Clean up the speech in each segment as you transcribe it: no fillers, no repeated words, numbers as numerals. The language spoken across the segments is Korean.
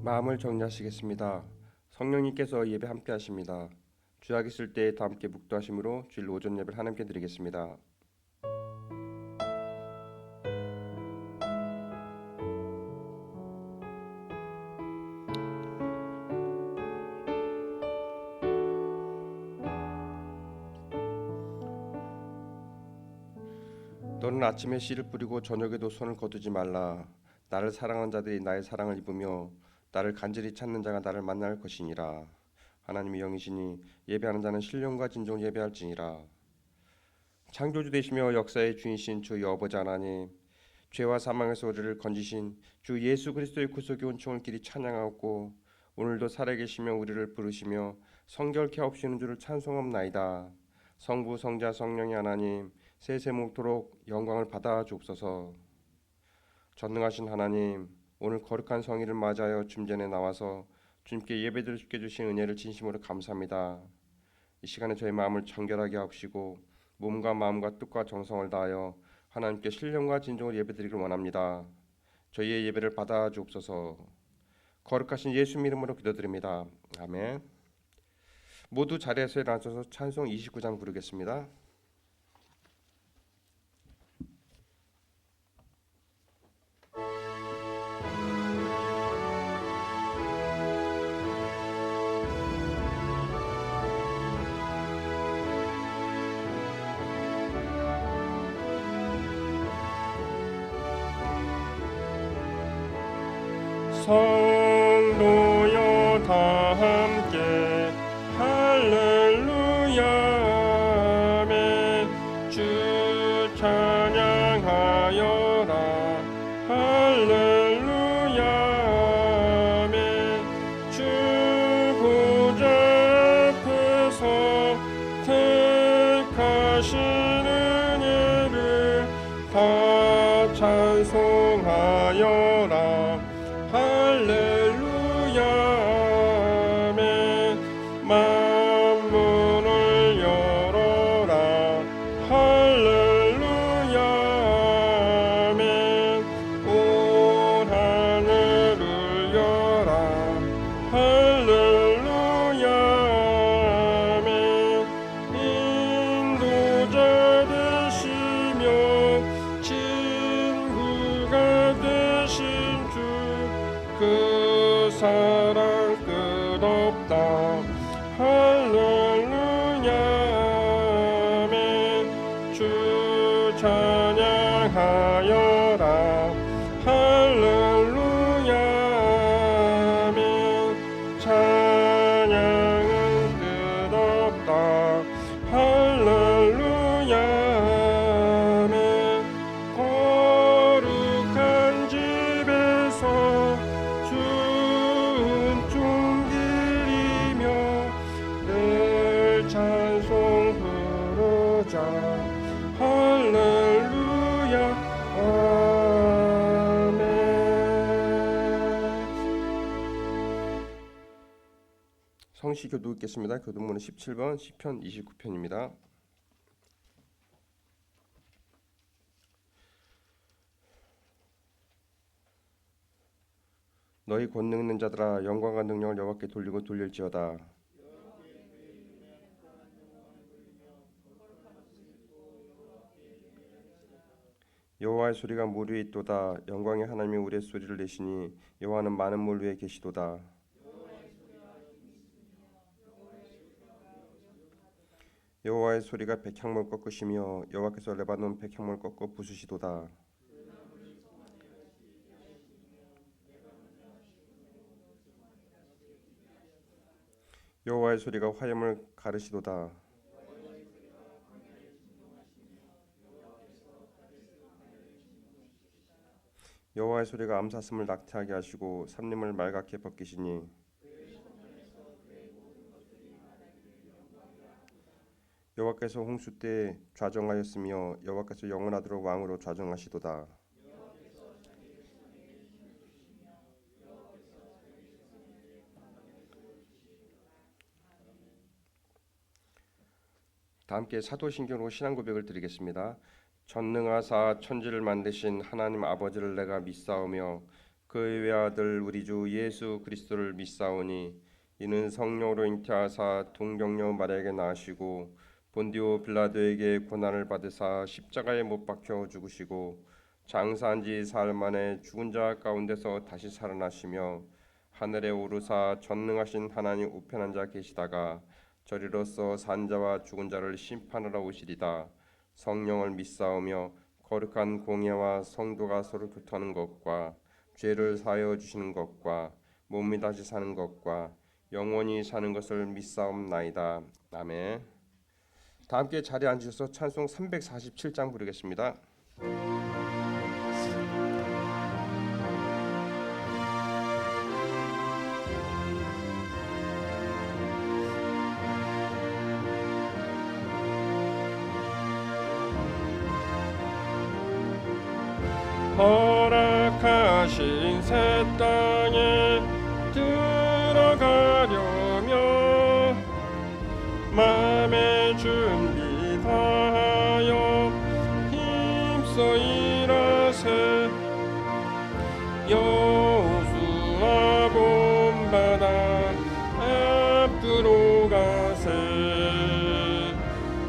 마음을 정리하시겠습니다. 성령님께서 예배 함께 하십니다. 주약 있을 때 다 함께 묵도하심으로 주일 오전 예배를 하나님께 드리겠습니다. 너는 아침에 씨를 뿌리고 저녁에도 손을 거두지 말라. 나를 사랑하는 자들이 나의 사랑을 입으며 나를 간절히 찾는 자가 나를 만날 것이니라. 하나님의 영이시니 예배하는 자는 신령과 진정으로 예배할지니라. 창조주 되시며 역사의 주인이신 주 여호와 하나님, 죄와 사망에서 우리를 건지신 주 예수 그리스도의 구속의 은총을 길이 찬양하고 오늘도 살아계시며 우리를 부르시며 성결케 하옵시는 주를 찬송합나이다. 성부 성자 성령의 하나님, 세세목토록 영광을 받아 주옵소서. 전능하신 하나님, 오늘 거룩한 성일을 맞이하여 주전에 나와서 주님께 예배드릴 수 있게 주신 은혜를 진심으로 감사합니다. 이 시간에 저희 마음을 정결하게 하옵시고 몸과 마음과 뜻과 정성을 다하여 하나님께 신령과 진정으로 예배드리길 원합니다. 저희의 예배를 받아 주옵소서. 거룩하신 예수 이름으로 기도드립니다. 아멘. 모두 자리에서 일어나셔서 찬송 29장 부르겠습니다. 성도여 다 함께 할렐루야 아멘. 주 찬양하여라 할렐루야 아멘. 주 보좌 앞에서 택하신 은혜를 다 찬송하여라 할렐루야 아멘. 만문을 열어라 할렐루야 아멘. 온 하늘을 열라 할렐루야 아멘. 인도자 되시며 친구가 되신 그 사랑 끝없다 할렐루야 아멘. 주 찬양하여라 할렐루야 아멘. 찬양은 끝없다 할렐루야 아멘. 거룩한 집에서 찬송 부르자 할렐루야 아멘. 성시 교독 읽겠습니다. 교독문은 17번 시편 29편입니다. 너희 권능 있는 자들아 영광과 능력을 여호와께 돌리고 돌릴지어다. 여호와의 소리가 물 위에 있도다. 영광의 하나님이 우리의 소리를 내시니 여호와는 많은 물 위에 계시도다. 여호와의 소리가 백향물 꺾으시며 여호와께서 레바논 백향물 꺾어 부수시도다. 여호와의 소리가 화염을 가르시도다. 여호와의 소리가 암사슴을 낙태하게 하시고 삼림을 말갛게 벗기시니 여호와께서 홍수 때 좌정하였으며 여호와께서 영원하도록 왕으로 좌정하시도다. 다 함께 사도신경으로 신앙 고백을 드리겠습니다. 전능하사 천지를 만드신 하나님 아버지를 내가 믿사오며 그의 외아들 우리 주 예수 그리스도를 믿사오니 이는 성령으로 잉태하사 동정녀 마리아에게 나시고 본디오 빌라도에게 고난을 받으사 십자가에 못 박혀 죽으시고 장사한 지 사흘 만에 죽은 자 가운데서 다시 살아나시며 하늘에 오르사 전능하신 하나님 우편한 자 계시다가 저리로서 산자와 죽은 자를 심판하러 오시리다. 성령을 믿사오며 거룩한 공예와 성도가 서로 교통하는 것과 죄를 사하여 주시는 것과 몸이 다시 사는 것과 영원히 사는 것을 믿사옵나이다. 아멘. 다 함께 자리에 앉으셔서 찬송 347장 부르겠습니다. 허락하신 새 땅에 들어가려며 마음의 준비 다하여 힘써 일하세. 여호수아 본바다 앞으로 가세.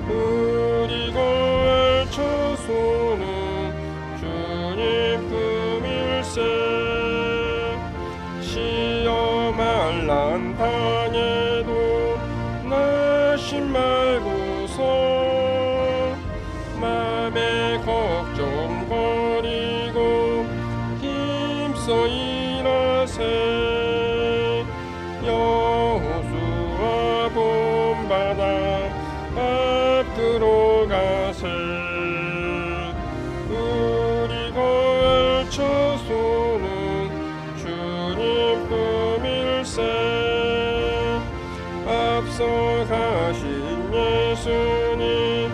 우리 고을 처소는 시험할 난 당해도 나심 말고서 맘에 걱정 버리고 힘써 일하세. 여호수아 본바다 앞으로 가세. 우리 고을 처소는 주님 품일세. 앞서 가신 예수님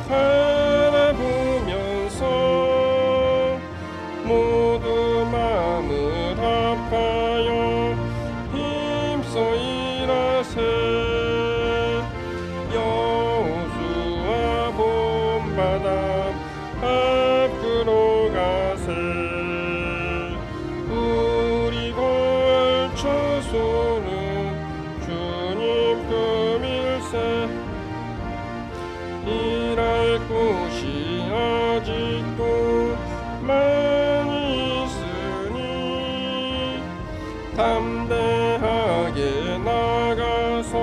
바라보면서 모두 마음을 합하여 힘써 일하세. 여호수아 본바다 앞으로 가세. 우리 고을 처소는 주님 품일세. 일할 곳이 아직도 많이 있으니 담대하게 나가서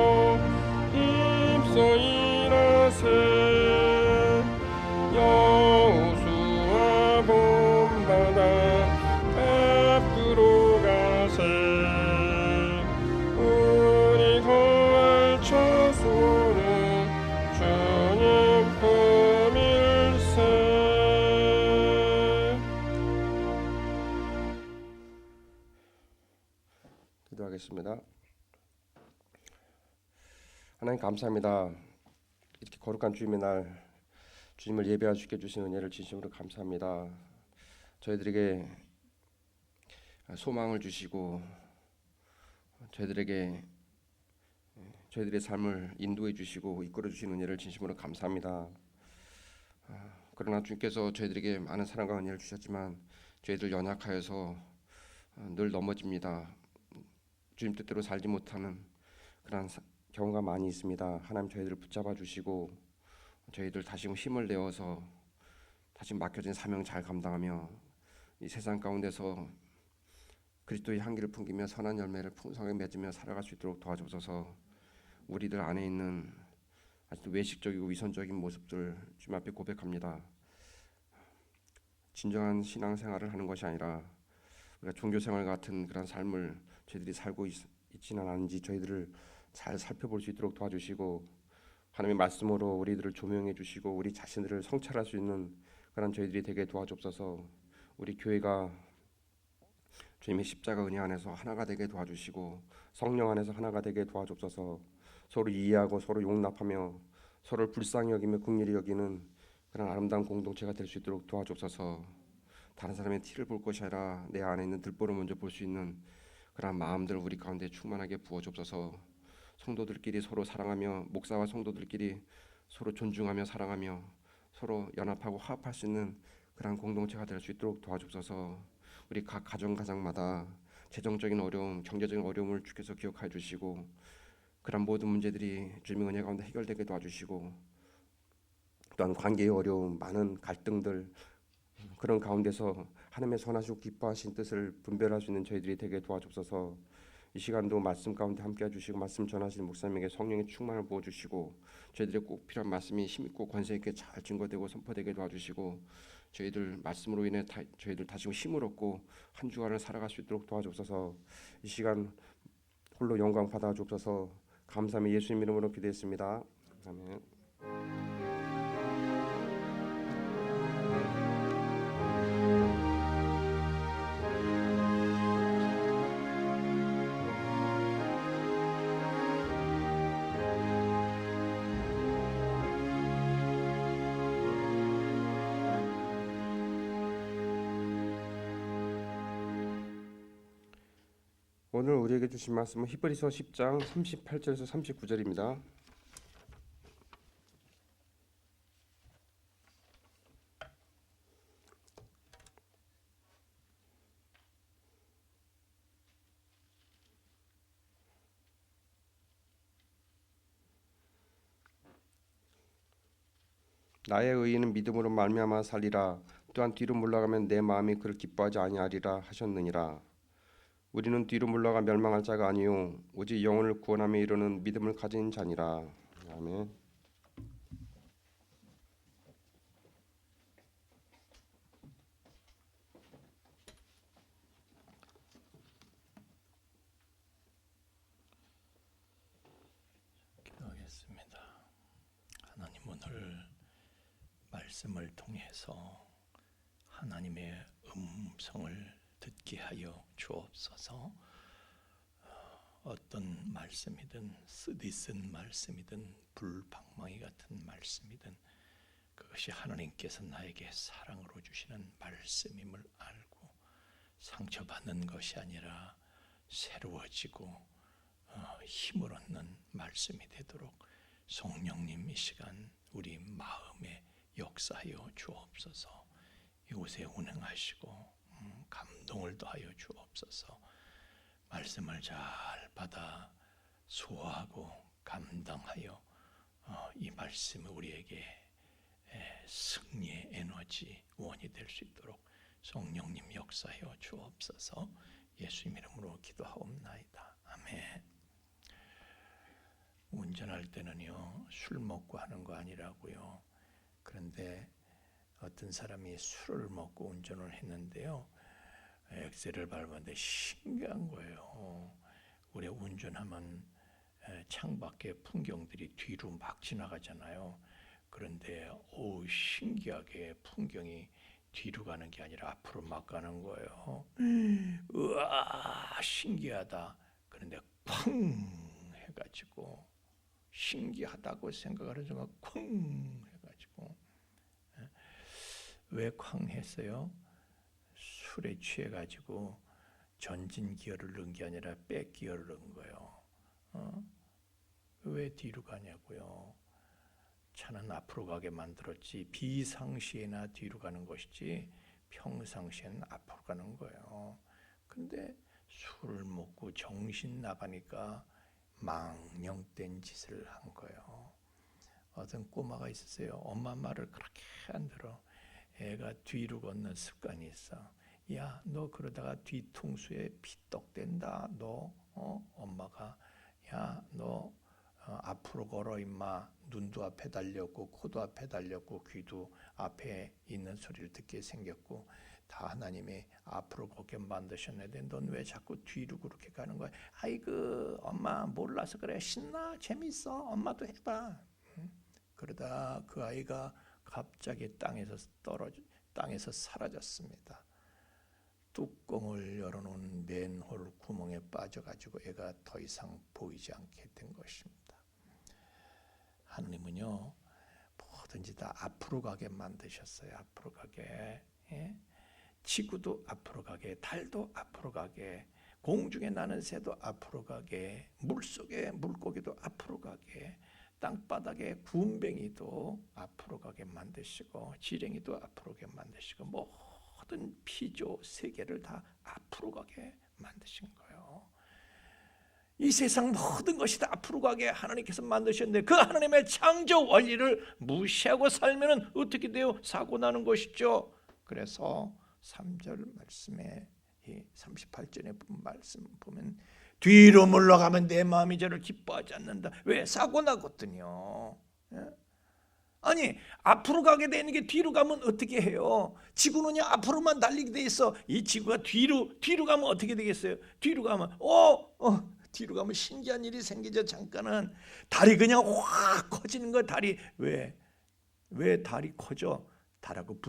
힘써 일하세. 여호수아 본바다 앞으로 가세. 우리 고을 처소는 주님 품일세. 기도하겠습니다. 하나님 감사합니다. 이렇게 거룩한 주님의 날 주님을 예배할 수 있게 주신 은혜를 진심으로 감사합니다. 저희들에게 소망을 주시고 저희들의 삶을 인도해 주시고 이끌어 주신 은혜를 진심으로 감사합니다. 그러나 주님께서 저희들에게 많은 사랑과 은혜를 주셨지만 저희들 연약하여서 늘 넘어집니다. 주님 뜻대로 살지 못하는 그런 경우가 많이 있습니다. 하나님 저희들을 붙잡아 주시고 저희들 다시금 힘을 내어서 다시 맡겨진 사명 잘 감당하며 이 세상 가운데서 그리스도의 향기를 풍기며 선한 열매를 풍성하게 맺으며 살아갈 수 있도록 도와주셔서 우리들 안에 있는 아직도 외식적이고 위선적인 모습들 주님 앞에 고백합니다. 진정한 신앙생활을 하는 것이 아니라 우리가 종교생활 같은 그런 삶을 저희들이 살고 있지는 않은지 저희들을 잘 살펴볼 수 있도록 도와주시고 하나님의 말씀으로 우리들을 조명해 주시고 우리 자신들을 성찰할 수 있는 그런 저희들이 되게 도와주옵소서. 우리 교회가 주님의 십자가 은혜 안에서 하나가 되게 도와주시고 성령 안에서 하나가 되게 도와주옵소서. 서로 이해하고 서로 용납하며 서로를 불쌍히 여기며 긍휼히 여기는 그런 아름다운 공동체가 될 수 있도록 도와주옵소서. 다른 사람의 티를 볼 것이 아니라 내 안에 있는 들보를 먼저 볼 수 있는 그런 마음들을 우리 가운데 충만하게 부어주옵소서. 성도들끼리 서로 사랑하며 목사와 성도들끼리 서로 존중하며 사랑하며 서로 연합하고 화합할 수 있는 그런 공동체가 될 수 있도록 도와주옵소서. 우리 각 가정마다 재정적인 어려움, 경제적인 어려움을 주께서 기억하여 주시고 그런 모든 문제들이 주님의 은혜 가운데 해결되게 도와주시고 또한 관계의 어려움, 많은 갈등들 그런 가운데서 하나님의 선하시고 기뻐하신 뜻을 분별할 수 있는 저희들이 되게 도와주옵소서. 이 시간도 말씀 가운데 함께 해주시고 말씀 전하시는 목사님에게 성령의 충만을 부어주시고 저희들의 꼭 필요한 말씀이 힘있고 권세 있게 잘 증거되고 선포되게 도와주시고 저희들 말씀으로 인해 저희들 다시금 힘을 얻고 한 주간을 살아갈 수 있도록 도와주옵소서. 이 시간 홀로 영광 받아 주옵소서. 감사함이 예수님 이름으로 기도했습니다. 아멘. 오늘 우리에게 주신 말씀은 히브리서 10장 38절에서 39절입니다. 나의 의인은 믿음으로 말미암아 살리라. 또한 뒤로 물러가면 내 마음이 그를 기뻐하지 아니하리라 하셨느니라. 우리는 뒤로 물러가 멸망할 자가 아니요 오직 영혼을 구원함에 이르는 믿음을 가진 자니라. 아멘. 기도하겠습니다. 하나님, 오늘 말씀을 통해서 하나님의 음성을 듣게 하여 주옵소서. 어떤 말씀이든 쓰디쓴 말씀이든 불방망이 같은 말씀이든 그것이 하나님께서 나에게 사랑으로 주시는 말씀임을 알고 상처받는 것이 아니라 새로워지고 힘을 얻는 말씀이 되도록 성령님 이 시간 우리 마음에 역사하여 주옵소서. 이곳에 운행하시고 감동을 더하여 주옵소서. 말씀을 잘 받아 소화하고 감당하여 이 말씀이 우리에게 승리의 에너지 원이 될 수 있도록 성령님 역사하여 주옵소서. 예수님 이름으로 기도하옵나이다. 아멘. 운전할 때는요, 술 먹고 하는 거 아니라고요. 그런데 어떤 사람이 술을 먹고 운전을 했는데요, 엑셀을 밟았는데 신기한 거예요. 우리 운전하면 창밖에 풍경들이 뒤로 막 지나가잖아요. 그런데 신기하게 풍경이 뒤로 가는 게 아니라 앞으로 막 가는 거예요. 우와, 신기하다. 그런데 쾅 해가지고 신기하다고 생각하는 순간 쾅 해가지고 왜 쾅 했어요? 술에 취해가지고 전진 기어를 넣은 게 아니라 백 기어를 넣은 거예요. 왜 뒤로 가냐고요? 차는 앞으로 가게 만들었지 비상시에나 뒤로 가는 것이지 평상시에는 앞으로 가는 거예요. 근데 술을 먹고 정신 나가니까 망령된 짓을 한 거예요. 어떤 꼬마가 있었어요. 엄마 말을 그렇게 안 들어. 애가 뒤로 걷는 습관이 있어. 야, 너 그러다가 뒤통수에 피떡된다. 너 엄마가 야, 너 앞으로 걸어 임마. 눈도 앞에 달렸고 코도 앞에 달렸고 귀도 앞에 있는 소리를 듣게 생겼고 다 하나님이 앞으로 걷게 만드셨는데 넌 왜 자꾸 뒤로 그렇게 가는 거야? 아이고 엄마 몰라서 그래. 신나 재밌어. 엄마도 해봐. 그러다 그 아이가 갑자기 땅에서 사라졌습니다. 뚜껑을 열어놓은 맨홀 구멍에 빠져가지고 애가 더 이상 보이지 않게 된 것입니다. 하나님은요, 뭐든지 다 앞으로 가게 만드셨어요. 앞으로 가게. 예? 지구도 앞으로 가게, 달도 앞으로 가게, 공중에 나는 새도 앞으로 가게, 물속에 물고기도 앞으로 가게, 땅바닥에 구운뱅이도 앞으로 가게 만드시고 지렁이도 앞으로 가게 만드시고 모든 피조 세계를 다 앞으로 가게 만드신 거예요. 이 세상 모든 것이 다 앞으로 가게 하나님께서 만드셨는데 그 하나님의 창조 원리를 무시하고 살면 어떻게 돼요? 사고 나는 것이죠. 그래서 3절 말씀에 38절에 말씀 보면 뒤로 물러가면 내 마음이 저를 기뻐하지 않는다. 왜? 사고 나거든요. 아니 앞으로 가게 되는 게 뒤로 가면 어떻게 해요? 지구는요 앞으로만 달리게 돼 있어. 이 지구가 뒤로 가면 어떻게 되겠어요? 뒤로 가면 뒤로 가면 신기한 일이 생기죠. 잠깐은 달이 그냥 확 커지는 거야. 달이 왜 달이 커져? 달하고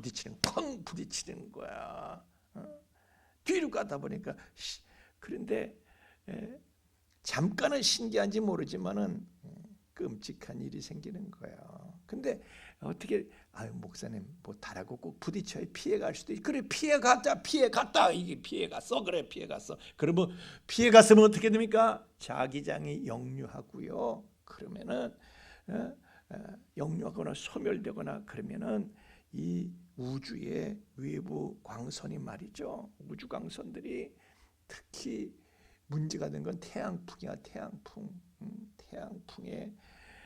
쾅 부딪히는 거야. 뒤로 가다 보니까 그런데 잠깐은 신기한지 모르지만은 끔찍한 일이 생기는 거야. 근데 어떻게 목사님 뭐 달하고 꼭 부딪혀야 피해갈 수도 있고 그래 피해갔다 이게 피해갔어 그래 피해갔어. 그러면 피해갔으면 어떻게 됩니까? 자기장이 역류하고요. 그러면은 역류하거나 소멸되거나 그러면은 이 우주의 외부 광선이 말이죠. 우주 광선들이 특히 문제가 된 건 태양풍이야.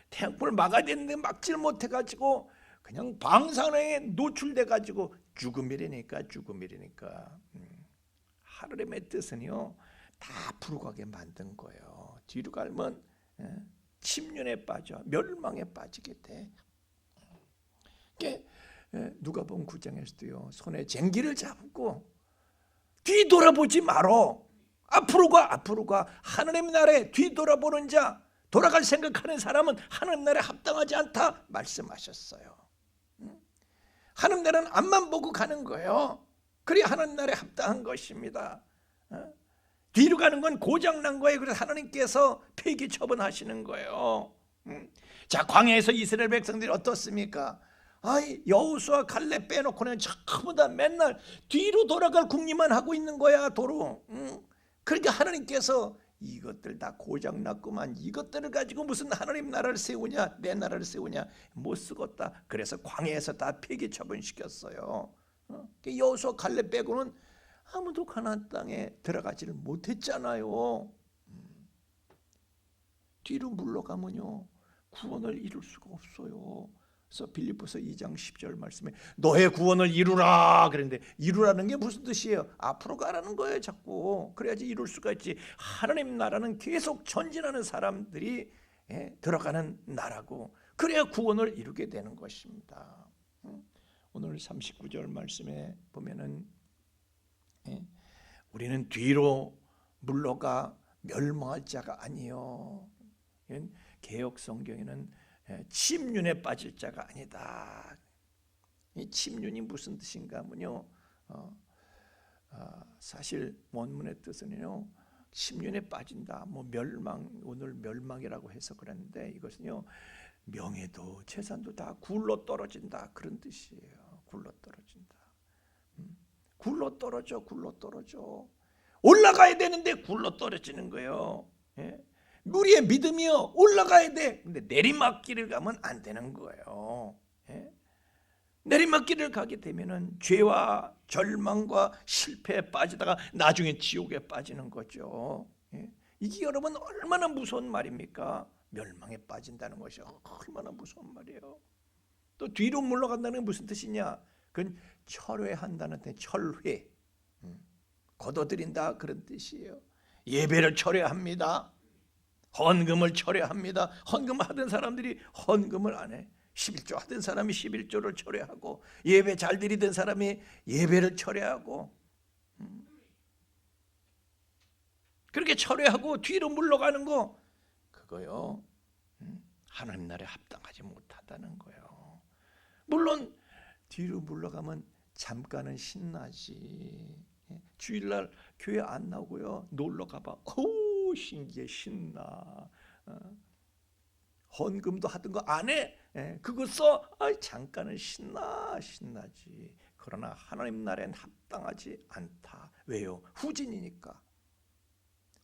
태양풍을 막아야 되는데 막지를 못해가지고 그냥 방사능에 노출돼가지고 죽음이라니까. 하나님의 뜻은요 다 앞으로 가게 만든 거예요. 뒤로 가면 침륜에 빠져 멸망에 빠지게 돼. 누가복음 9장에서도요 손에 쟁기를 잡고 뒤돌아보지 말어. 앞으로 가. 하나님 나라에 뒤돌아보는 자, 돌아갈 생각하는 사람은 하나님 나라에 합당하지 않다 말씀하셨어요. 하나님 나라는 앞만 보고 가는 거예요. 그래야 하나님 나라에 합당한 것입니다. 뒤로 가는 건 고장난 거예요. 그래서 하나님께서 폐기 처분하시는 거예요. 자, 광야에서 이스라엘 백성들이 어떻습니까? 여호수아 갈렙 빼놓고는 전부 다 맨날 뒤로 돌아갈 궁리만 하고 있는 거야. 도로. 그러니까 하나님께서 이것들 다 고장났구만. 이것들을 가지고 무슨 하나님 나라를 세우냐, 내 나라를 세우냐, 못 쓰겠다. 그래서 광야에서 다 폐기 처분시켰어요. 여호수아 갈렙 빼고는 아무도 가나안 땅에 들어가지를 못했잖아요. 뒤로 물러가면요 구원을 이룰 수가 없어요. 그래서 빌립보서 2장 10절 말씀에 너의 구원을 이루라 그랬는데 이루라는 게 무슨 뜻이에요? 앞으로 가라는 거예요. 자꾸 그래야지 이룰 수가 있지. 하나님 나라는 계속 전진하는 사람들이 들어가는 나라고 그래야 구원을 이루게 되는 것입니다. 오늘 39절 말씀에 보면은 우리는 뒤로 물러가 멸망할 자가 아니요. 개역 성경에는 침륜에 빠질 자가 아니다. 이 침륜이 무슨 뜻인가 하면요, 사실 원문의 뜻은요, 침륜에 빠진다. 뭐 멸망, 오늘 멸망이라고 해서 그랬는데 이것은요, 명예도 재산도 다 굴러 떨어진다 그런 뜻이에요. 굴러 떨어진다. 굴러 떨어져. 올라가야 되는데 굴러 떨어지는 거예요. 우리의 믿음이요 올라가야 돼. 근데 내리막길을 가면 안 되는 거예요. 내리막길을 가게 되면은 죄와 절망과 실패에 빠지다가 나중에 지옥에 빠지는 거죠. 이게 여러분 얼마나 무서운 말입니까? 멸망에 빠진다는 것이 얼마나 무서운 말이에요. 또 뒤로 물러간다는 게 무슨 뜻이냐? 그건 철회한다는 뜻, 철회. 걷어들인다 그런 뜻이에요. 예배를 철회합니다. 헌금을 철회합니다. 헌금 하던 사람들이 헌금을 안 해. 11조 하던 사람이 11조를 철회하고 예배 잘 드리던 사람이 예배를 철회하고 그렇게 철회하고 뒤로 물러가는 거 그거요. 하나님 나라에 합당하지 못하다는 거예요. 물론 뒤로 물러가면 잠깐은 신나지. 주일날 교회 안 나오고요. 놀러 가봐. 신기해 신나. 헌금도 하던 거 안 해. 그거 써. 잠깐은 신나지. 그러나 하나님 나라엔 합당하지 않다. 왜요? 후진이니까.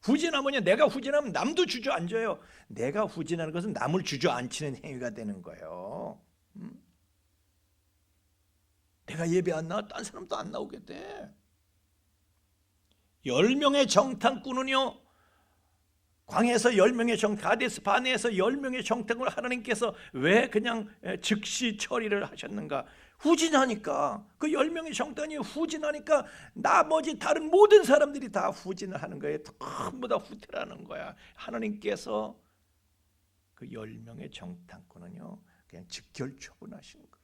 후진하면요. 내가 후진하면 남도 주저앉아요. 내가 후진하는 것은 남을 주저앉히는 행위가 되는 거예요. 내가 예배 안 나와 딴 사람도 안 나오게 돼. 10명의 정탐꾼은요, 광야에서 10명의 가데스 바네에서 10명의 정탐꾼을 하나님께서 왜 그냥 즉시 처리를 하셨는가? 후진하니까. 그 10명의 정탐꾼이 후진하니까 나머지 다른 모든 사람들이 다 후진을 하는 거예요. 전부 다 후퇴하는 거야. 하나님께서 그 10명의 정탐꾼은요, 그냥 직결 처분하신 거야.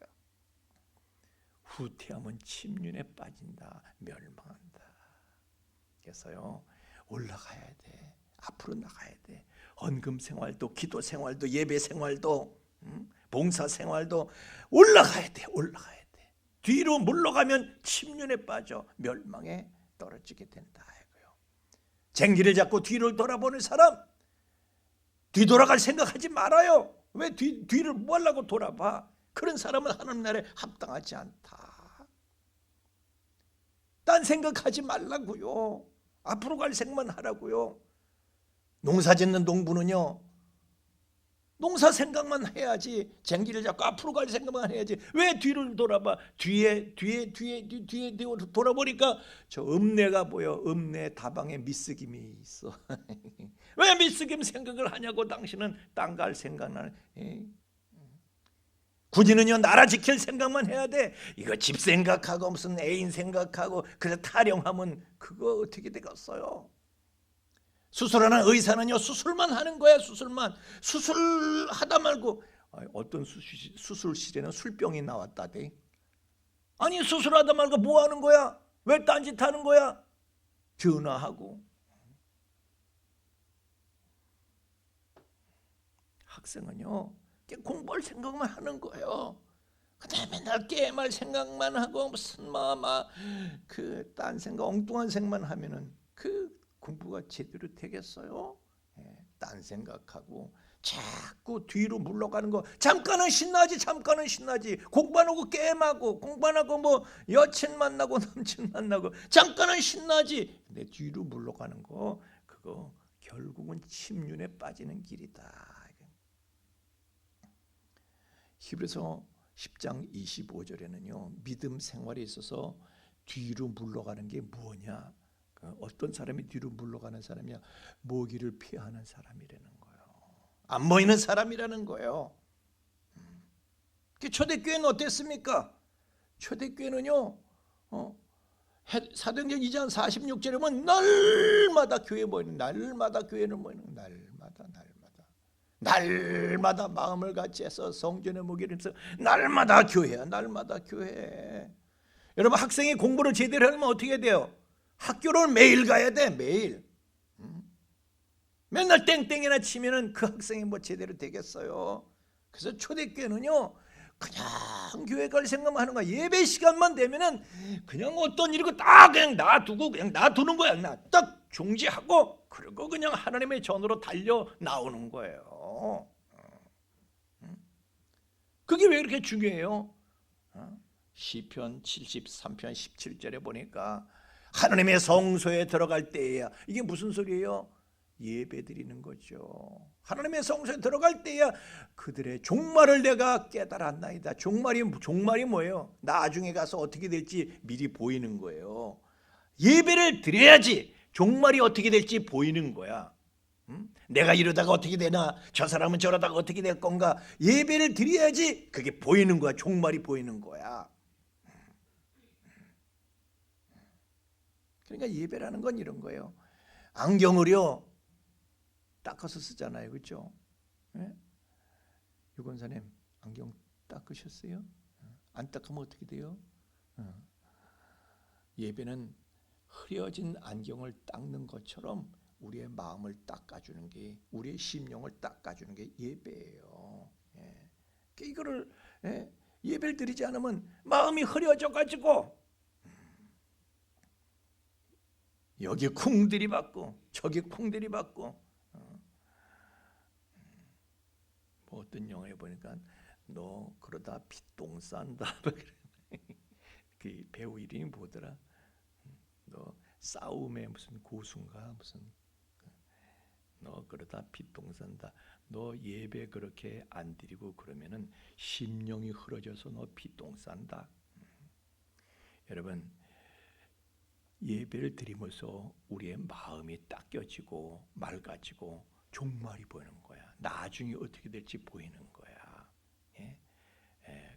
후퇴하면 침륜에 빠진다, 멸망한다. 그래서요, 올라가야 돼. 앞으로 나가야 돼. 헌금 생활도, 기도 생활도, 예배 생활도, 봉사 생활도 올라가야 돼. 올라가야 돼. 뒤로 물러가면 침륜에 빠져 멸망에 떨어지게 된다. 쟁기를 잡고 뒤를 돌아보는 사람, 뒤돌아갈 생각하지 말아요. 왜 뒤를 뭐 하려고 돌아봐? 그런 사람은 하나님 나라에 합당하지 않다. 딴 생각하지 말라고요. 앞으로 갈 생각만 하라고요. 농사 짓는 농부는요, 농사 생각만 해야지. 쟁기를 잡고 앞으로 갈 생각만 해야지. 왜 뒤를 돌아봐? 뒤에 돌아보니까 저 읍내가 보여. 읍내 다방에 미쓰김이 있어. 왜 미쓰김 생각을 하냐고. 당신은 땅 갈 생각만 해. 군인은요, 나라 지킬 생각만 해야 돼. 이거 집 생각하고 무슨 애인 생각하고 그래서 타령하면 그거 어떻게 되겠어요? 수술하는 의사는요, 수술만 하는 거야. 수술만. 수술하다 말고 어떤 수술실에는 술병이 나왔다대. 아니, 수술하다 말고 뭐 하는 거야? 왜 딴짓 하는 거야? 전화하고. 학생은요, 공부할 생각만 하는 거예요. 그다음에 맨날 게임할 생각만 하고 무슨 그 딴 생각, 엉뚱한 생각만 하면은 그 공부가 제대로 되겠어요? 딴 생각하고 자꾸 뒤로 물러가는 거. 잠깐은 신나지. 잠깐은 신나지. 공부 안 하고 게임하고, 공부 안 하고 뭐 여친 만나고 남친 만나고 잠깐은 신나지. 근데 뒤로 물러가는 거, 그거 결국은 침륜에 빠지는 길이다. 히브리서 10장 25절에는요, 믿음 생활에 있어서 뒤로 물러가는 게 뭐냐? 어떤 사람이 뒤로 물러가는 사람이야? 모기를 피하는 사람이라는 거예요. 안 보이는 사람이라는 거예요. 초대교회는 어땠습니까? 초대교회는요, 사도행전 2장 46절에 보면 날마다 교회 모이는, 날마다 교회를 모이는, 날마다 마음을 같이 해서 성전에 모기를 해서 날마다 교회야. 날마다 교회. 여러분, 학생이 공부를 제대로 하려면 어떻게 돼요? 학교를 매일 가야 돼. 매일. 맨날 땡땡이나 치면은 그 학생이 뭐 제대로 되겠어요? 그래서 초대교회는요, 그냥 교회 갈 생각만 하는 거야. 예배 시간만 되면은 그냥 어떤 일이고 딱 그냥 놔두고 그냥 놔두는 거야. 그냥 딱 중지하고 그리고 그냥 하나님의 전으로 달려 나오는 거예요. 그게 왜 그렇게 중요해요? 시편 73편 17절에 보니까 하나님의 성소에 들어갈 때야. 이게 무슨 소리예요? 예배 드리는 거죠. 하나님의 성소에 들어갈 때야 그들의 종말을 내가 깨달았나이다. 종말이 뭐예요? 나중에 가서 어떻게 될지 미리 보이는 거예요. 예배를 드려야지 종말이 어떻게 될지 보이는 거야. 내가 이러다가 어떻게 되나, 저 사람은 저러다가 어떻게 될 건가. 예배를 드려야지 그게 보이는 거야. 종말이 보이는 거야. 그러니까 예배라는 건 이런 거예요. 안경을요 닦아서 쓰잖아요, 그렇죠? 네? 유권사님 안경 닦으셨어요? 안 닦으면 어떻게 돼요? 예배는 흐려진 안경을 닦는 것처럼 우리의 마음을 닦아주는 게, 우리의 심령을 닦아주는 게 예배예요. 이거를 예배를 드리지 않으면 마음이 흐려져 가지고 여기 쿵 들이받고 저기 쿵 들이받고, 뭐 어떤 영화에 보니까 너 그러다 피똥 싼다. 그 배우 이름이 뭐더라? 너 싸움에 무슨 고수인가 무슨, 너 그러다 피똥 싼다. 너 예배 그렇게 안 드리고 그러면은 심령이 흐려져서 너 피똥 싼다. 여러분, 예배를 드리면서 우리의 마음이 닦여지고 맑아지고 종말이 보이는 거야. 나중에 어떻게 될지 보이는 거야. 예?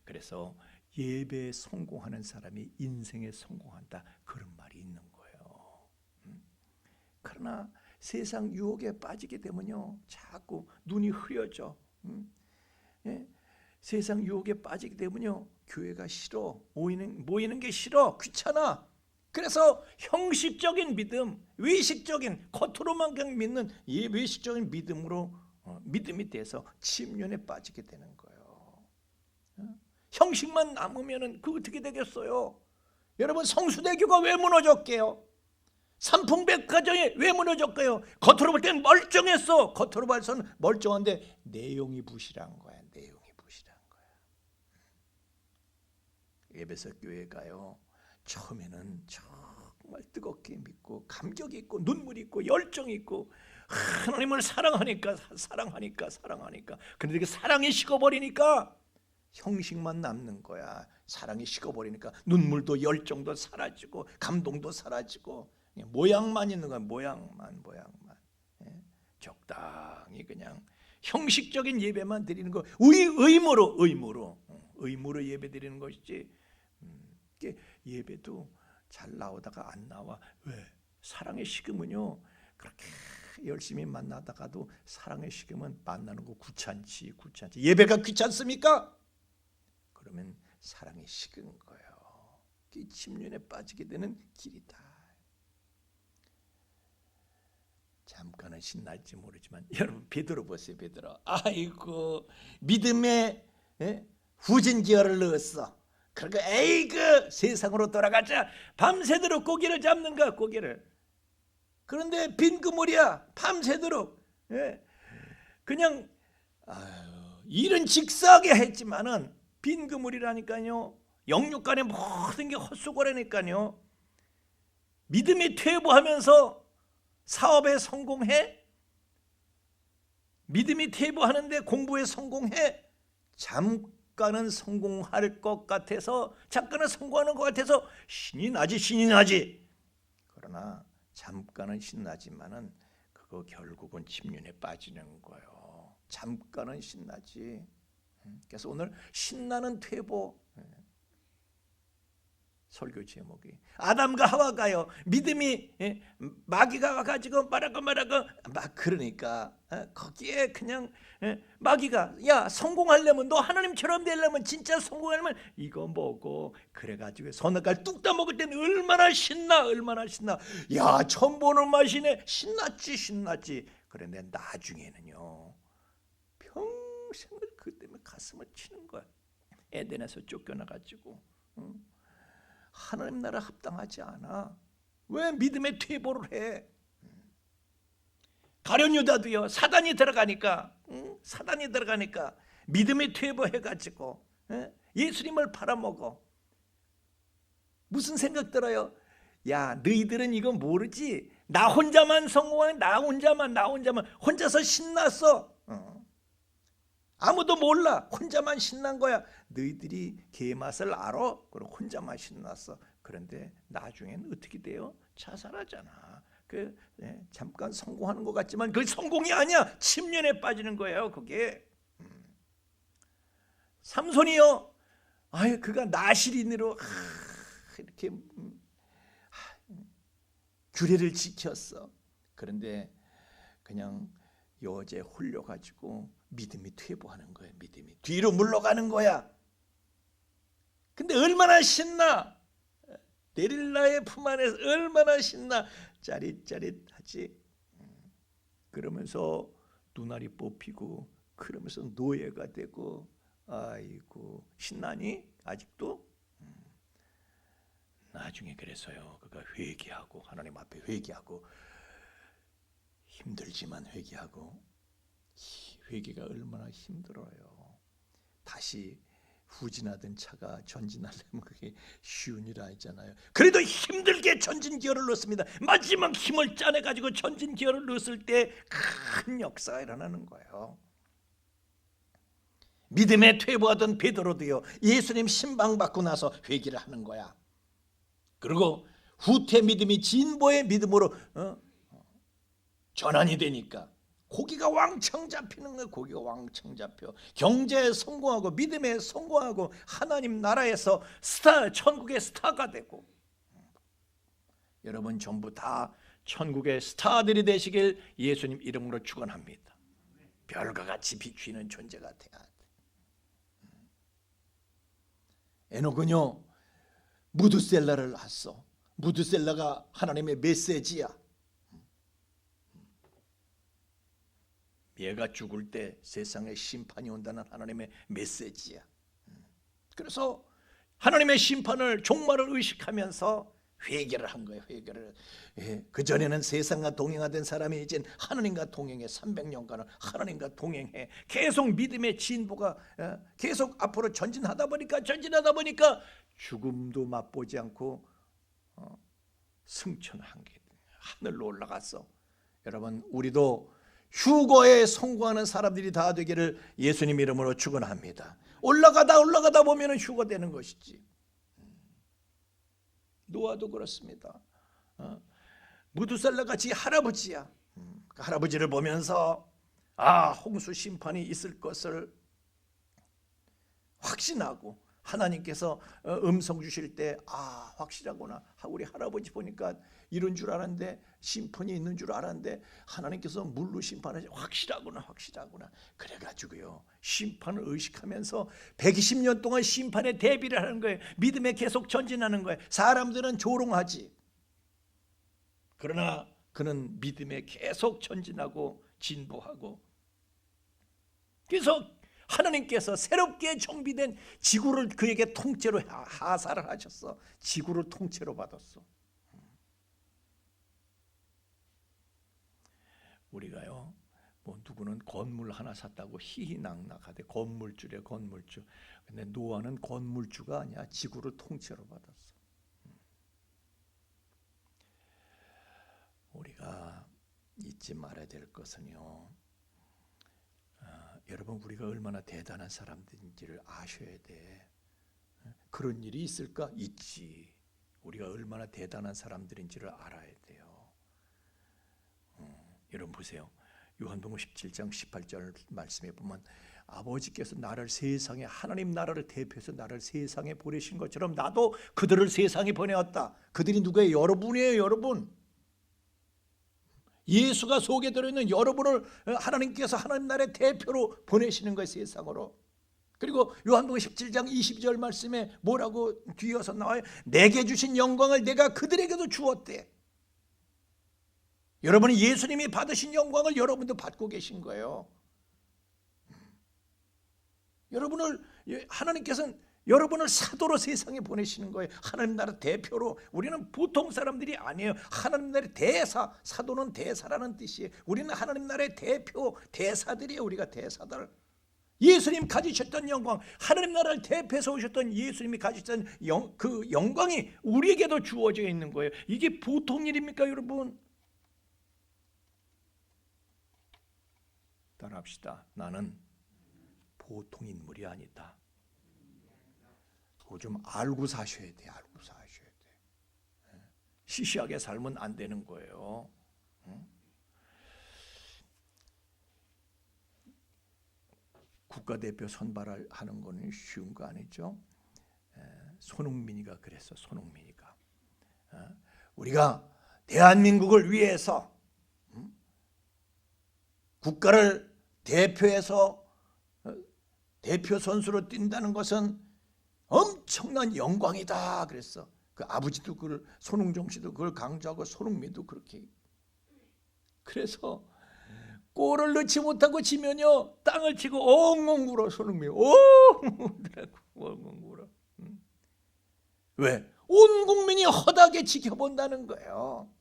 그래서 예배에 성공하는 사람이 인생에 성공한다, 그런 말이 있는 거예요. 그러나 세상 유혹에 빠지게 되면요, 자꾸 눈이 흐려져. 예? 세상 유혹에 빠지게 되면요, 교회가 싫어, 모이는 게 싫어, 귀찮아. 그래서 형식적인 믿음, 외식적인, 겉으로만 그냥 믿는 이 외식적인 믿음으로 믿음이 돼서 침륜에 빠지게 되는 거예요. 형식만 남으면은 그 어떻게 되겠어요? 여러분, 성수대교가 왜 무너졌게요? 삼풍백화점이 왜 무너졌게요? 겉으로 볼 때는 멀쩡했어. 겉으로 봐서는 멀쩡한데 내용이 부실한 거야. 내용이 부실한 거야. 에베소 교회가요, 처음에는 정말 뜨겁게 믿고 감격이 있고 눈물이 있고 열정이 있고 하나님을 사랑하니까 그런데 그 사랑이 식어버리니까 형식만 남는 거야. 사랑이 식어버리니까 눈물도 열정도 사라지고 감동도 사라지고 모양만 있는 거야. 모양만. 적당히 그냥 형식적인 예배만 드리는 거, 의무로 예배 드리는 것이지. 예배도 잘 나오다가 안 나와. 왜? 사랑의 식음은요, 그렇게 열심히 만나다가도 사랑의 식음은 만나는 거 귀찮지. 예배가 귀찮습니까? 그러면 사랑이 식은 거예요. 이 침륜에 빠지게 되는 길이다. 잠깐은 신날지 모르지만 여러분, 베드로 보세요. 베드로, 아이고 믿음의 후진기어를 넣었어. 그러니까 에이그 세상으로 돌아가자. 밤새도록 고기를 잡는가, 고기를. 그런데 빈 그물이야. 밤새도록. 그냥 일은 직사하게 했지만은 빈 그물이라니까요. 영육간의 모든 게 헛수고라니까요. 믿음이 퇴보하면서 사업에 성공해? 믿음이 퇴보하는데 공부에 성공해? 잠깐은 성공할 것 같아서, 잠깐은 성공하는 것 같아서 신이 나지. 그러나 잠깐은 신나지만은 그거 결국은 침륜에 빠지는 거예요. 잠깐은 신나지. 그래서 오늘 신나는 퇴보, 설교 제목이 아담과 하와가요, 믿음이 마귀가 와가지고 말하고 막 그러니까 거기에 그냥 마귀가, 야 성공하려면, 너 하나님처럼 되려면, 진짜 성공하려면 이거 먹고, 그래가지고 선악과를 뚝 따먹을 때는 얼마나 신나. 야 처음 보는 맛이네. 신났지. 그런데 나중에는요, 평생을 그 때문에 가슴을 치는 거야. 에덴에서 쫓겨나가지고 하나님 나라 합당하지 않아. 왜 믿음의 퇴보를 해? 가룟 유다도요, 사단이 들어가니까 믿음의 퇴보해가지고 예수님을 팔아먹어. 무슨 생각 들어요? 야 너희들은 이거 모르지. 나 혼자만 성공한, 나 혼자만 혼자서 신났어. 아무도 몰라. 혼자만 신난 거야. 너희들이 개 맛을 알아? 그럼 혼자만 신났어. 그런데 나중에는 어떻게 돼요? 자살하잖아. 잠깐 성공하는 것 같지만 그 성공이 아니야. 침륜에 빠지는 거예요. 그게. 삼손이요, 그가 나실인으로 이렇게 규례를 지켰어. 그런데 그냥 여자에 홀려가지고 믿음이 퇴보하는 거야. 믿음이 뒤로 물러가는 거야. 근데 얼마나 신나. 데릴라의 품 안에서 얼마나 신나. 짜릿짜릿하지. 그러면서 눈알이 뽑히고, 그러면서 노예가 되고, 아이고 신나니 아직도? 나중에 그래서요, 그가 회개하고, 하나님 앞에 회개하고, 힘들지만 회개하고. 회개가 얼마나 힘들어요. 다시 후진하던 차가 전진하려면 그게 쉬운 일 아니잖아요. 그래도 힘들게 전진기어를 넣습니다. 마지막 힘을 짜내가지고 전진기어를 넣었을 때 큰 역사가 일어나는 거예요. 믿음에 퇴보하던 베드로도요, 예수님 신방받고 나서 회개를 하는 거야. 그리고 후퇴 믿음이 진보의 믿음으로 전환이 되니까 고기가 왕창 잡히는 거예요. 고기가 왕창 잡혀. 경제에 성공하고 믿음에 성공하고 하나님 나라에서 스타, 천국의 스타가 되고, 여러분 전부 다 천국의 스타들이 되시길 예수님 이름으로 축원합니다. 별과 같이 비추이는 존재가 돼야 돼. 에녹은요 무드셀라를 낳았어. 무드셀라가 하나님의 메시지야. 얘가 죽을 때 세상에 심판이 온다는 하나님의 메시지야. 그래서 하나님의 심판을 종말을 의식하면서 회개를 한 거예요. 회개를. 그전에는 세상과 동행하던 사람이 이제 하나님과 동행해. 300년간을 하나님과 동행해. 계속 믿음의 진보가 계속 앞으로 전진하다 보니까 죽음도 맛보지 않고 승천한 게 하늘로 올라갔어. 여러분 우리도 휴거에 성공하는 사람들이 다 되기를 예수님 이름으로 축원합니다. 올라가다 보면 휴거되는 것이지. 노아도 그렇습니다. 무두살라 같이 할아버지야. 그 할아버지를 보면서 홍수 심판이 있을 것을 확신하고 하나님께서 음성 주실 때 확실하구나. 우리 할아버지 보니까 이런 줄 알았는데 심판이 있는 줄 알았는데 하나님께서 물로 심판하시. 확실하구나. 그래가지고요 심판을 의식하면서 120년 동안 심판에 대비를 하는 거예요. 믿음에 계속 전진하는 거예요. 사람들은 조롱하지. 그러나 그는 믿음에 계속 전진하고 진보하고, 그래서 하나님께서 새롭게 정비된 지구를 그에게 통째로 하사를 하셨어. 지구를 통째로 받았어. 우리가요 누구는 건물 하나 샀다고 희희낙낙하대. 건물주래 건물주. 근데 노아는 건물주가 아니야. 지구를 통째로 받았어. 우리가 잊지 말아야 될 것은요, 여러분 우리가 얼마나 대단한 사람들인지를 아셔야 돼. 그런 일이 있을까? 있지. 우리가 얼마나 대단한 사람들인지를 알아야 돼요. 여러분 보세요. 요한복음 17장 18절 말씀에 보면 아버지께서 나를 세상에, 하나님 나라를 대표해서 나를 세상에 보내신 것처럼 나도 그들을 세상에 보내었다. 그들이 누구예요? 여러분이에요. 여러분. 예수가 속에 들어있는 여러분을 하나님께서 하나님 나라의 대표로 보내시는 거예요. 세상으로. 그리고 요한복음 17장 22절 말씀에 뭐라고 뒤이어서 나와요? 내게 주신 영광을 내가 그들에게도 주었대. 여러분이 예수님이 받으신 영광을 여러분도 받고 계신 거예요. 하나님께서는 여러분을 사도로 세상에 보내시는 거예요. 하나님 나라 대표로. 우리는 보통 사람들이 아니에요. 하나님 나라의 대사, 사도는 대사라는 뜻이에요. 우리는 하나님 나라의 대표, 대사들이에요. 우리가 대사들. 예수님 가지셨던 영광, 하나님 나라를 대표해서 오셨던 예수님이 가지셨던 그 영광이 우리에게도 주어져 있는 거예요. 이게 보통 일입니까, 여러분? 따라합시다. 나는 보통 인물이 아니다. 그거 좀 알고 사셔야 돼. 알고 사셔야 돼. 시시하게 살면 안 되는 거예요. 국가대표 선발을 하는 거는 쉬운 거 아니죠. 손흥민이가 그랬어. 손흥민이가 우리가 대한민국을 위해서 국가를 대표해서 대표 선수로 뛴다는 것은 엄청난 영광이다 그랬어. 그 아버지도 그걸, 손흥정 씨도 그걸 강조하고 손흥민도 그렇게. 그래서 골을 넣지 못하고 지면요 땅을 치고 엉엉 울어. 손흥민 엉엉 울어. 왜? 온 국민이 허다하게 지켜본다는 거예요.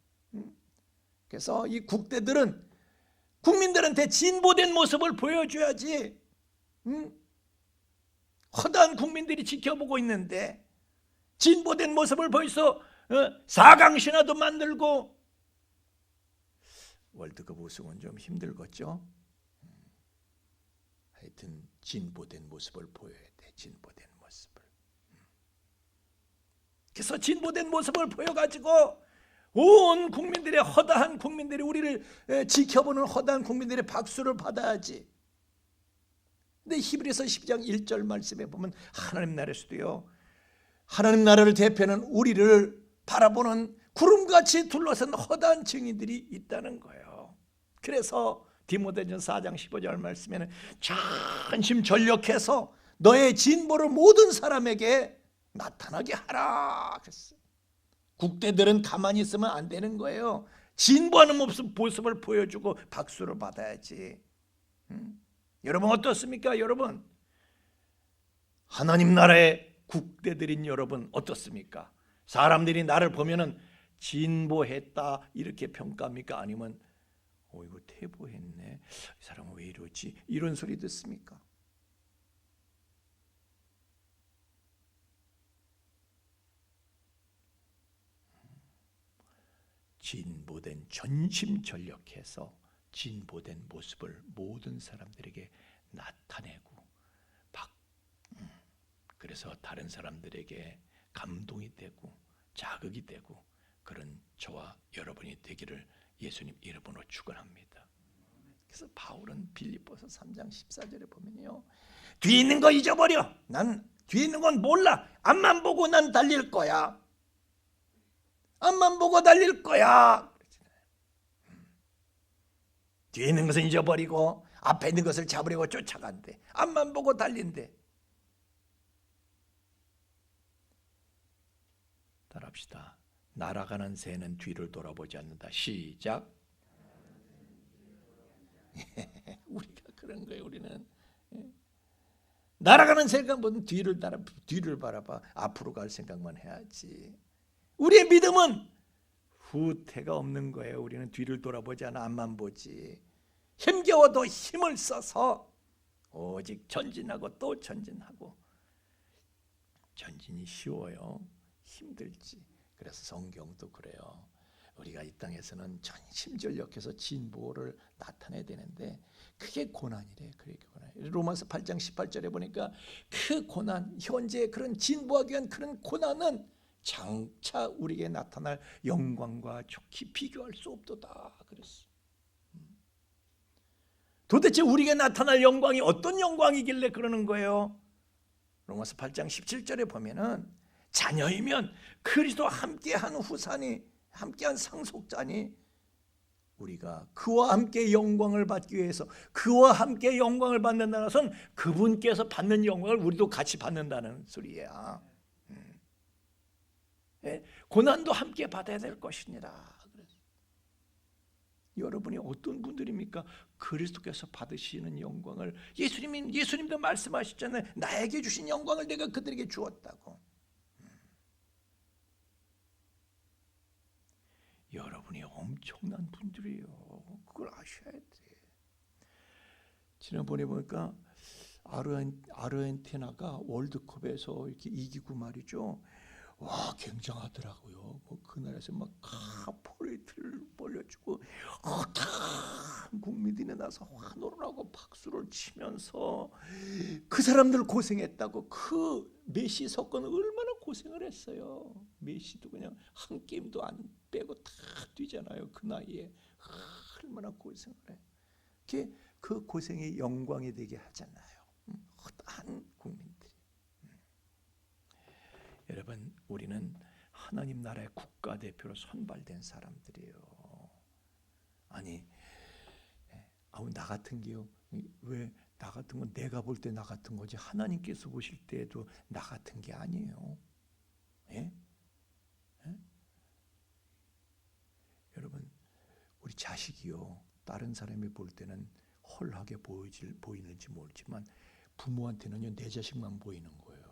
그래서 이 국대들은 국민들한테 진보된 모습을 보여줘야지. 허다한 국민들이 지켜보고 있는데 진보된 모습을 벌써 4강 신화도 만들고. 월드컵 우승은 좀 힘들겠죠. 하여튼 진보된 모습을 보여야 돼. 진보된 모습을. 그래서 진보된 모습을 보여가지고 온 국민들의 허다한 국민들이 우리를 지켜보는 허다한 국민들의 박수를 받아야지. 근데 히브리서 12장 1절 말씀에 보면 하나님 나라에서도요, 하나님 나라를 대표하는 우리를 바라보는 구름같이 둘러싼 허다한 증인들이 있다는 거예요. 그래서 디모데전서 4장 15절 말씀에는 전심전력해서 너의 진보를 모든 사람에게 나타나게 하라 그랬어요. 국대들은 가만히 있으면 안 되는 거예요. 진보하는 모습을 보여주고 박수를 받아야지. 여러분 어떻습니까? 여러분 하나님 나라의 국대들인 여러분 어떻습니까? 사람들이 나를 보면은 진보했다 이렇게 평가합니까? 아니면 이거 퇴보했네, 이 사람은 왜 이러지, 이런 소리 듣습니까? 진보된, 전심전력해서 진보된 모습을 모든 사람들에게 나타내고 그래서 다른 사람들에게 감동이 되고 자극이 되고 그런 저와 여러분이 되기를 예수님 이름으로 축원합니다. 그래서 바울은 빌립보서 3장 14절에 보면요, 뒤에 있는 거 잊어버려, 난 뒤에 있는 건 몰라, 앞만 보고 난 달릴 거야, 앞만 보고 달릴 거야. 뒤에 있는 것은 잊어버리고 앞에 있는 것을 잡으려고 쫓아간대. 앞만 보고 달린대. 따라합시다. 날아가는 새는 뒤를 돌아보지 않는다. 시작. 우리가 그런 거예요. 우리는 날아가는 새가 뭔 뒤를 바라봐. 앞으로 갈 생각만 해야지. 우리의 믿음은 후퇴가 없는 거예요. 우리는 뒤를 돌아보지 않아 앞만 보지. 힘겨워도 힘을 써서 오직 전진하고 또 전진하고. 전진이 쉬워요? 힘들지. 그래서 성경도 그래요. 우리가 이 땅에서는 전심전력해서 진보를 나타내야 되는데 그게 고난이래. 그게 고난. 로마서 8장 18절에 보니까 그 고난, 현재 그런 진보하기 위한 그런 고난은 장차 우리에게 나타날 영광과 좋게 비교할 수 없도다 그랬어. 도대체 우리에게 나타날 영광이 어떤 영광이길래 그러는 거예요? 로마서 8장 17절에 보면은 자녀이면 그리스도와 함께한 후산이, 함께한 상속자니 우리가 그와 함께 영광을 받기 위해서, 그와 함께 영광을 받는다는 것은 그분께서 받는 영광을 우리도 같이 받는다는 소리야. 고난도 함께 받아야 될 것이니라. 여러분이 어떤 분들입니까? 그리스도께서 받으시는 영광을, 예수님도 말씀하셨잖아요. 나에게 주신 영광을 내가 그들에게 주었다고. 여러분이 엄청난 분들이에요. 그걸 아셔야 돼. 지난번에 보니까 아르헨티나가 월드컵에서 이렇게 이기고 말이죠. 와, 굉장하더라고요. 그 나라에서 막 카포레이트를 벌려주고 다 국민들이 나서 환호를 하고 박수를 치면서 그 사람들 고생했다고. 그 메시 사건 얼마나 고생을 했어요. 메시도 그냥 한 게임도 안 빼고 다 뛰잖아요. 그 나이에 얼마나 고생을 해. 그 고생이 영광이 되게 하잖아요. 한 국민들이. 여러분, 우리는 하나님 나라의 국가대표로 선발된 사람들이에요. 아니, 나 같은 게요. 왜 나 같은 건 내가 볼 때 나 같은 거지 하나님께서 보실 때도 나 같은 게 아니에요. 예? 예? 여러분, 우리 자식이요, 다른 사람이 볼 때는 헐하게 보이는지 모르지만 부모한테는요 내 자식만 보이는 거예요.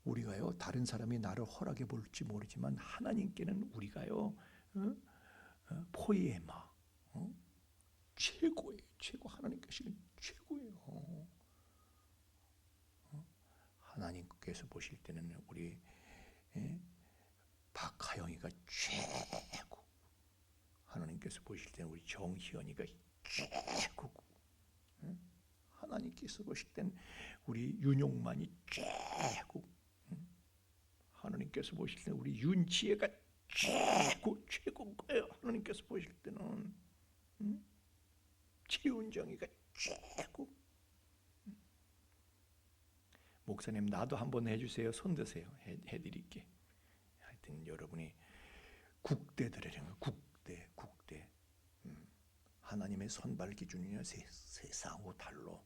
우리가요 다른 사람이 나를 헐하게 볼지 모르지만 하나님께는 우리가요 포이에마 최고예요. 최고. 하나님께서는 최고예요. 하나님께서 보실 때는 우리 박하영이가 최고. 하나님께서 보실 때는 우리 정희연이가 최고고. 하나님께서 보실 때는 우리 윤용만이 최고. 하나님께서 보실 때는 우리 윤지혜가 최고인 거예요. 하나님께서 보실 때는 최은정이가 최고. 목사님 나도 한번 해주세요. 손 드세요. 해드릴게. 하여튼 여러분이 국대들이라는 거, 국대. 하나님의 선발 기준이냐 세상하고 달로.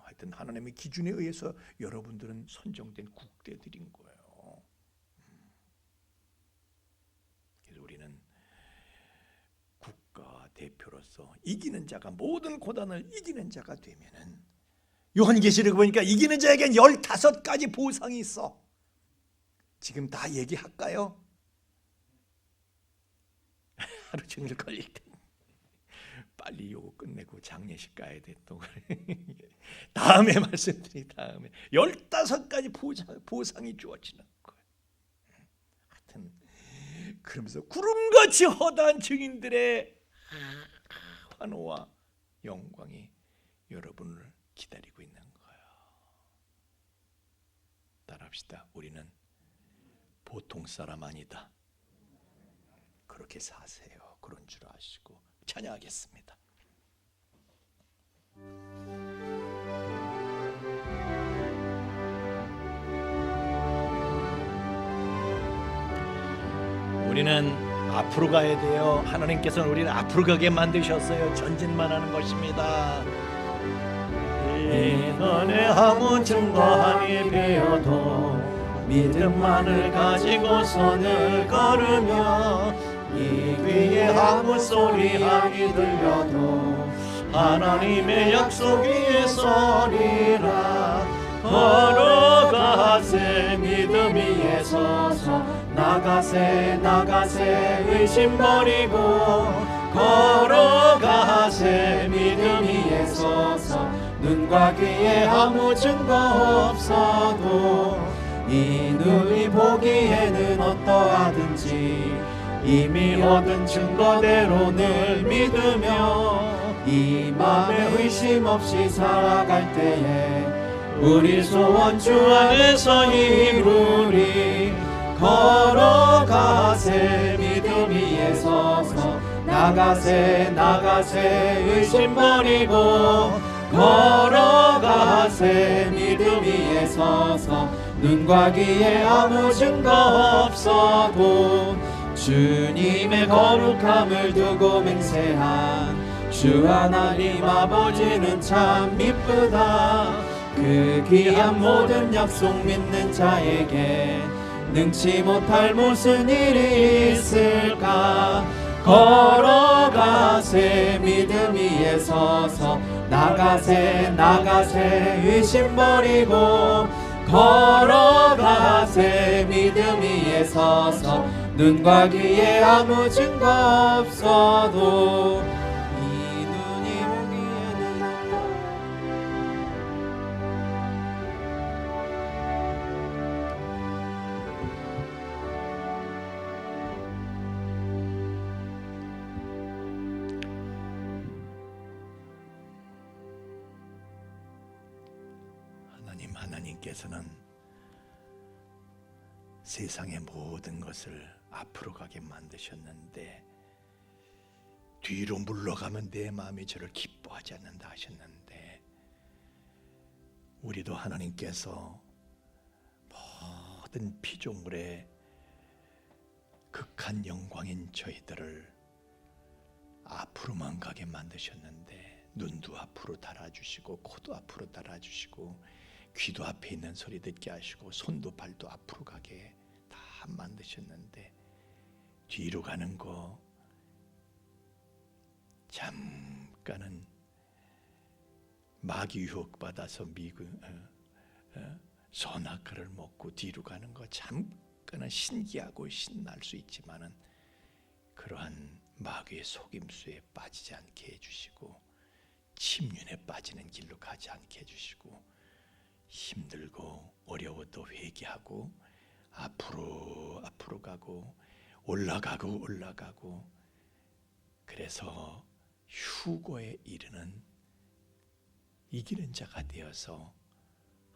하여튼 하나님의 기준에 의해서 여러분들은 선정된 국대들인 거예요. 그래서 우리는 국가 대표로서 이기는 자가 모든 고난을 이기는 자가 되면은 요한계시록 보니까 이기는 자에겐 15가지 보상이 있어. 지금 다 얘기할까요? 하루 종일 걸릴 때 빨리 요거 끝내고 장례식 가야 돼. 또 다음에 말씀드리 다음에 15가지 보상이 주어지는 거예요. 하여튼 그러면서 구름같이 허다한 증인들의 환호와 영광이 여러분을 기다리고 있는 거예요. 따라합시다. 우리는 보통 사람 아니다. 그렇게 사세요. 그런 줄 아시고 찬양하겠습니다. 우리는 앞으로 가야 돼요. 하나님께서는 우리를 앞으로 가게 만드셨어요. 전진만 하는 것입니다. 인원의 아무 증거함이 배어도 믿음만을 가지고 선을 걸으며 이 귀에 아무 소리 함이 들려도 하나님의 약속 위에 서리라. 걸어가세 믿음 위에 서서 나가세 의심 버리고 걸어가세 믿음 위에 서서 눈과 귀에 아무 증거 없어도 이 눈이 보기에는 어떠하든지 이미 얻은 증거대로 늘 믿으며 이 맘에 의심 없이 살아갈 때에 우리 소원 주 안에서 이루리. 걸어가세 믿음 위에 서서 나가세 의심 버리고 걸어가세 믿음 위에 서서 눈과 귀에 아무 증거 없어도 주님의 거룩함을 두고 맹세한 주 하나님 아버지는 참 미쁘다. 그 귀한 모든 약속 믿는 자에게 능치 못할 무슨 일이 있을까. 걸어가세 믿음 위에 서서 나가세 의심 버리고 걸어가세 믿음 위에 서서 눈과 귀에 아무 증거 없어도 이 눈이 보기에는 하나님께서는 세상의 모든 것을 앞으로 가게 만드셨는데 뒤로 물러가면 내 마음이 저를 기뻐하지 않는다 하셨는데 우리도 하나님께서 모든 피조물의 극한 영광인 저희들을 앞으로만 가게 만드셨는데 눈도 앞으로 달아주시고 코도 앞으로 달아주시고 귀도 앞에 있는 소리 듣게 하시고 손도 발도 앞으로 가게 다 만드셨는데 뒤로 가는 거 잠깐은 마귀 유혹받아서 선악과를 먹고 뒤로 가는 거 잠깐은 신기하고 신날 수 있지만은 그러한 마귀의 속임수에 빠지지 않게 해주시고 침륜에 빠지는 길로 가지 않게 해주시고 힘들고 어려워도 회개하고 앞으로 가고 올라가고 그래서 휴거에 이르는 이기는 자가 되어서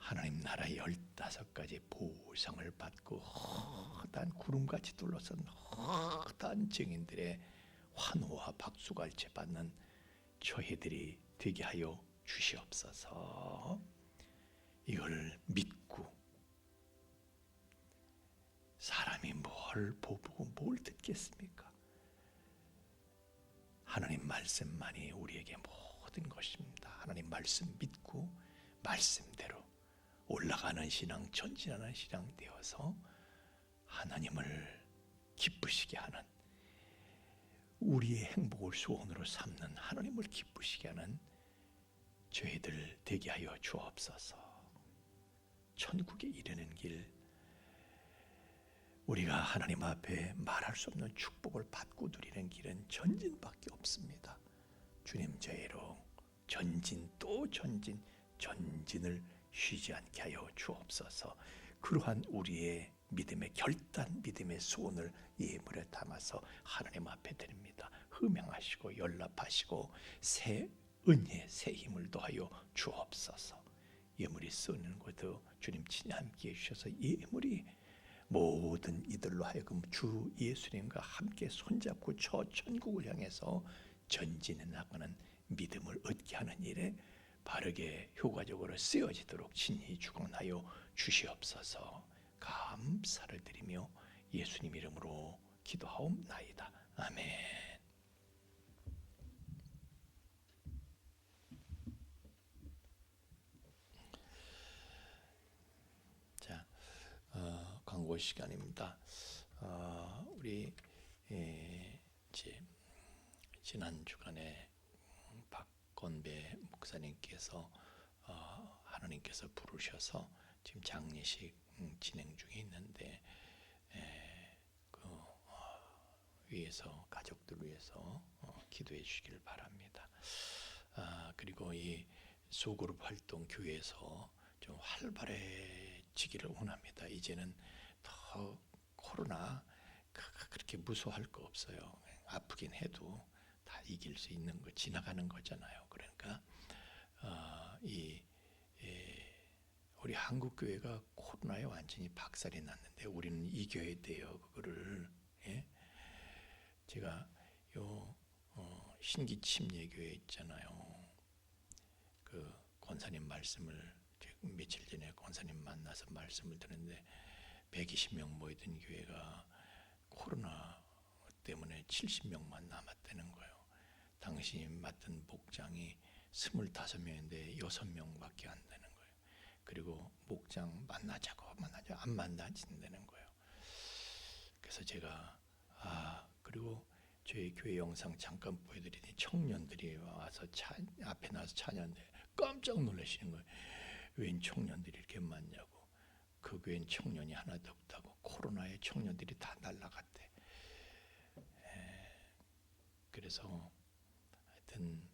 하나님 나라 15가지 보상을 받고 허다한 구름같이 둘러싼 허다한 증인들의 환호와 박수갈채 받는 저희들이 되게 하여 주시옵소서. 이걸 믿고 사람이 뭘 보고 뭘 듣겠습니까? 하나님 말씀만이 우리에게 모든 것입니다. 하나님 말씀 믿고 말씀대로 올라가는 신앙, 전진하는 신앙 되어서 하나님을 기쁘시게 하는, 우리의 행복을 소원으로 삼는, 하나님을 기쁘시게 하는 저희들 되게 하여 주옵소서. 천국에 이르는 길, 우리가 하나님 앞에 말할 수 없는 축복을 받고 누리는 길은 전진밖에 없습니다. 주님 저희로 전진 또 전진, 전진을 쉬지 않게 하여 주옵소서. 그러한 우리의 믿음의 결단, 믿음의 소원을 예물에 담아서 하나님 앞에 드립니다. 흠양하시고 연락하시고 새 은혜, 새 힘을 더하여 주옵소서. 예물이 쓰는 것도 주님 친히 함께 해주셔서 예물이 모든 이들로 하여금 주 예수님과 함께 손잡고 저 천국을 향해서 전진해 나가는 믿음을 얻게 하는 일에 바르게 효과적으로 쓰여지도록 친히 주관하여 주시옵소서. 감사를 드리며 예수님 이름으로 기도하옵나이다. 아멘. 자, 광고 시간입니다. 우리 이제 지난 주간에 박건배 목사님께서 하나님께서 부르셔서 지금 장례식 진행 중에 있는데 위해서 가족들 위해서 기도해 주시길 바랍니다. 그리고 이 소그룹 활동 교회에서 좀 활발해지기를 원합니다. 이제는 더 코로나 그렇게 무서워할 거 없어요. 아프긴 해도 다 이길 수 있는 거, 지나가는 거잖아요. 그러니까 우리 한국 교회가 코로나에 완전히 박살이 났는데 우리는 이겨야 돼요. 그거를. 예? 제가 요 신기침례교회 있잖아요. 그 권사님 말씀을 며칠 전에 권사님 만나서 말씀을 듣는데 120명 모이던 교회가 코로나 때문에 70명만 남았다는 거예요. 당신이 맡은 목장이 25명인데 6명밖에 안 되는 거예요. 그리고 목장 만나자고 안 만나진다는 거예요. 그래서 제가 그리고 저희 교회 영상 잠깐 보여드리니 청년들이 와서 앞에 나서 찬양하는데 깜짝 놀라시는 거예요. 웬 청년들이 이렇게 많냐고. 그 교회는 청년이 하나도 없다고. 코로나에 청년들이 다 날라갔대. 그래서 하여튼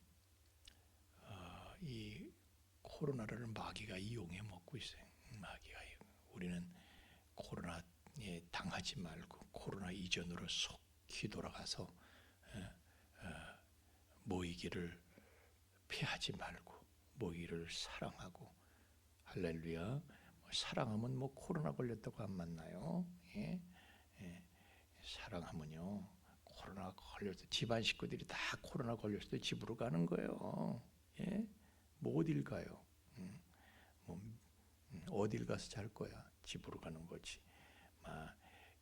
이 코로나를 마귀가 이용해 먹고 있어요. 마귀가. 우리는 코로나에 당하지 말고 코로나 이전으로 속히 돌아가서 모이기를 피하지 말고 모이기를 사랑하고, 할렐루야. 사랑하면 뭐 코로나 걸렸다고 안 만나요. 예? 사랑하면요 코로나 걸려서 집안 식구들이 다 코로나 걸렸을 때 집으로 가는 거예요. 예? 뭐 어딜 가요? 어딜 가서 잘 거야? 집으로 가는 거지.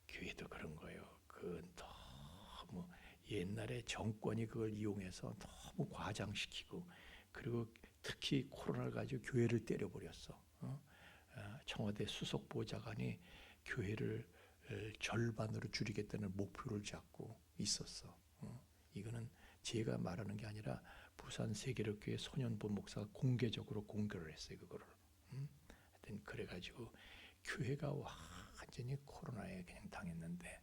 교회도 그런 거예요. 그 너무 옛날에 정권이 그걸 이용해서 너무 과장시키고, 그리고 특히 코로나를 가지고 교회를 때려버렸어. 청와대 수석 보좌관이 교회를 절반으로 줄이겠다는 목표를 잡고 있었어. 이거는 제가 말하는 게 아니라 부산 세계력교회 손현보 목사가 공개적으로 공개를 했어요. 그거를. 하여튼 그래가지고 교회가 완전히 코로나에 그냥 당했는데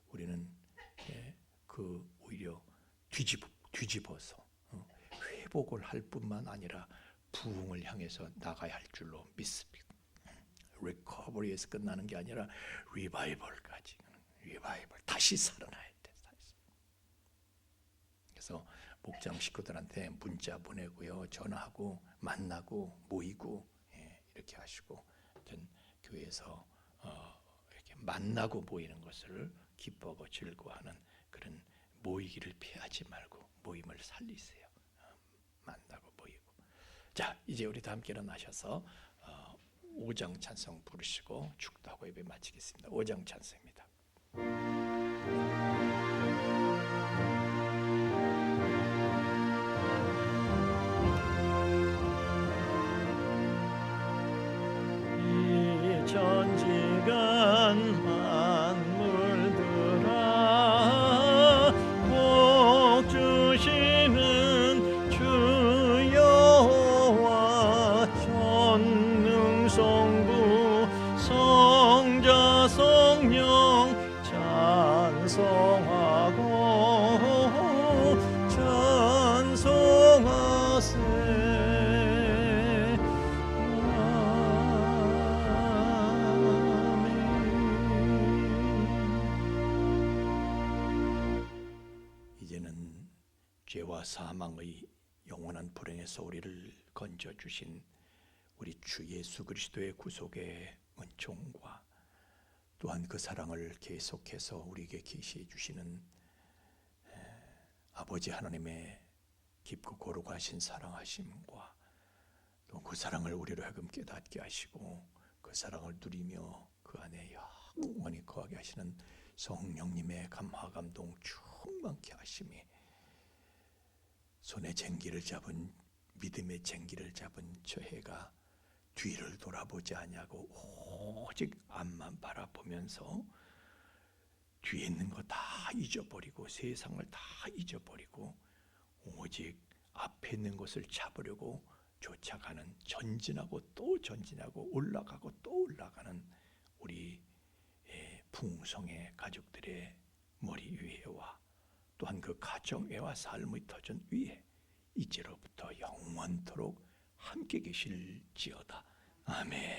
우리는 그 오히려 뒤집어서 회복을 할 뿐만 아니라 부흥을 향해서 나가야 할 줄로 믿습니다. 리커버리에서 끝나는 게 아니라 리바이벌까지. 리바이벌, 다시 살아나야 돼. 그래서 목장 식구들한테 문자 보내고요, 전화하고 만나고 모이고 이렇게 하시고 하여튼 교회에서 이렇게 만나고 모이는 것을 기뻐하고 즐거워하는 그런 모이기를 피하지 말고 모임을 살리세요. 만나고 모이고. 자, 이제 우리 다 함께 일어나셔서 5장 찬송 부르시고 축도하고 예배 마치겠습니다. 5장 찬송입니다. 이 전지간 만물들아 복 주시는 주 여호와 전능성부 성자 성령 찬송하고 찬송하세. 이제는 죄와 사망의 영원한 불행에서 우리를 건져 주신 우리 주 예수 그리스도의 구속의 은총과 또한 그 사랑을 계속해서 우리에게 계시해 주시는 아버지 하나님의 깊고 거룩하신 사랑하심과 또 그 사랑을 우리로 하여금 깨닫게 하시고 그 사랑을 누리며 그 안에 영원히 거하게 하시는 성령님의 감화 감동 충만케 하심이 손에 쟁기를 잡은 믿음의 쟁기를 잡은 저 해가 뒤를 돌아보지 아니하고 오직 앞만 바라보면서 뒤에 있는 거 다 잊어버리고 세상을 다 잊어버리고 오직 앞에 있는 것을 잡으려고 쫓아가는 전진하고 또 전진하고 올라가고 또 올라가는 우리 풍성의 가족들의 머리 위에와 또한 그 가정애와 삶의 터전 위에 이제로부터 영원토록 함께 계실지어다. 아멘.